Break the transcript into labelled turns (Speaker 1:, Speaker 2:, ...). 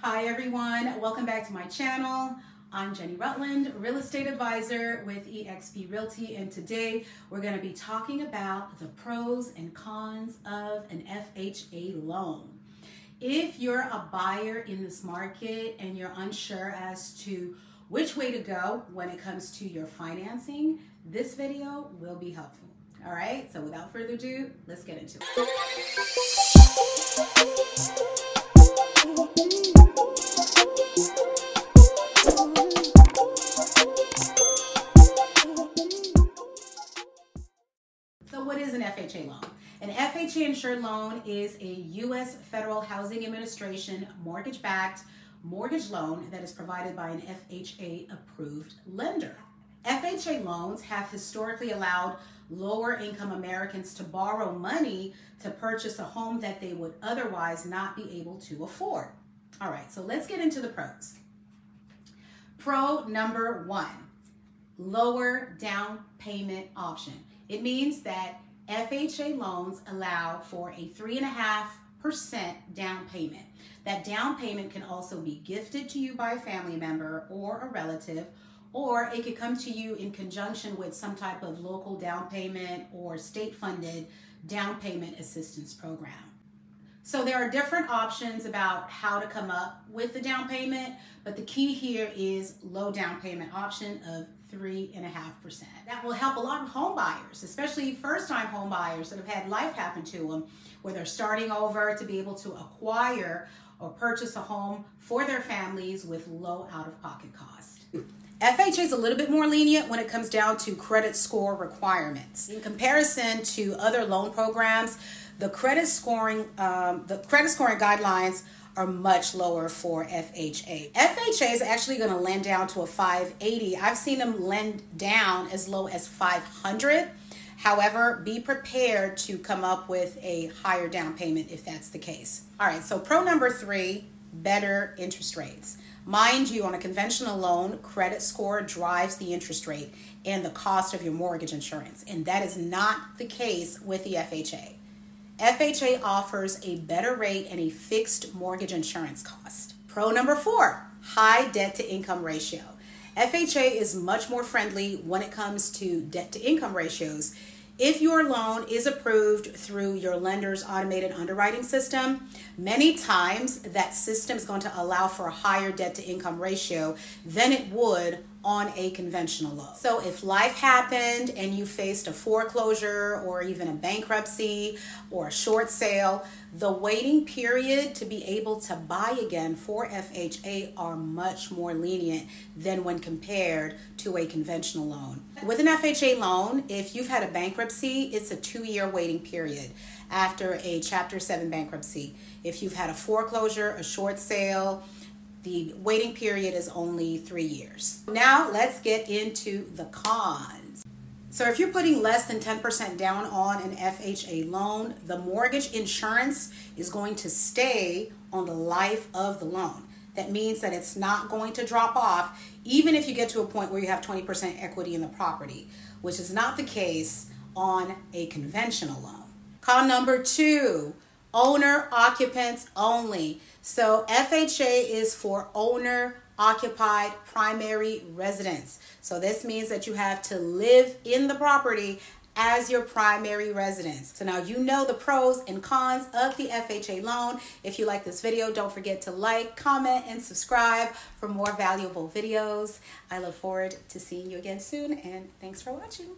Speaker 1: Hi everyone, welcome back to my channel. I'm Jenny.rutland, real estate advisor with EXP Realty, and today we're going to be talking about the pros and cons of an FHA loan. If you're a buyer in this market and you're unsure as to which way to go when it comes to your financing, this video will be helpful. All right, so without further ado, let's get into it. So what is an FHA loan? An FHA insured loan is a U.S. Federal Housing Administration mortgage-backed mortgage loan that is provided by an FHA approved lender. FHA loans have historically allowed lower income Americans to borrow money to purchase a home that they would otherwise not be able to afford. All right, so let's get into the pros. Pro number one, lower down payment option. It means that FHA loans allow for a 3.5% down payment. That down payment can also be gifted to you by a family member or a relative, or it could come to you in conjunction with some type of local down payment or state-funded down payment assistance program. So there are different options about how to come up with the down payment, but the key here is low down payment option of 3.5%. That will help a lot of home buyers, especially first-time home buyers that have had life happen to them, where they're starting over, to be able to acquire or purchase a home for their families with low out-of-pocket cost. FHA is a little bit more lenient when it comes down to credit score requirements. In comparison to other loan programs, the credit scoring guidelines are much lower for FHA. FHA is actually going to lend down to a 580. I've seen them lend down as low as 500. However, be prepared to come up with a higher down payment if that's the case. All right, so pro number three, better interest rates. Mind you, on a conventional loan, credit score drives the interest rate and the cost of your mortgage insurance, and that is not the case with the FHA. FHA offers a better rate and a fixed mortgage insurance cost. Pro number four, high debt to income ratio. FHA is much more friendly when it comes to debt to income ratios. If your loan is approved through your lender's automated underwriting system, many times that system is going to allow for a higher debt to income ratio than it would on a conventional loan. So if life happened and you faced a foreclosure or even a bankruptcy or a short sale, the waiting period to be able to buy again for FHA are much more lenient than when compared to a conventional loan. With an FHA loan, if you've had a bankruptcy, it's a 2-year waiting period after a Chapter 7 bankruptcy. If you've had a foreclosure, a short sale, the waiting period is only 3 years. Now let's get into the cons. So if you're putting less than 10% down on an FHA loan, the mortgage insurance is going to stay on the life of the loan. That means that it's not going to drop off even if you get to a point where you have 20% equity in the property, which is not the case on a conventional loan. Con number two, owner occupants only. So FHA is for owner occupied primary residence. So this means that you have to live in the property as your primary residence. So now you know the pros and cons of the FHA loan. If you like this video, don't forget to like, comment, and subscribe for more valuable videos. I look forward to seeing you again soon, and thanks for watching.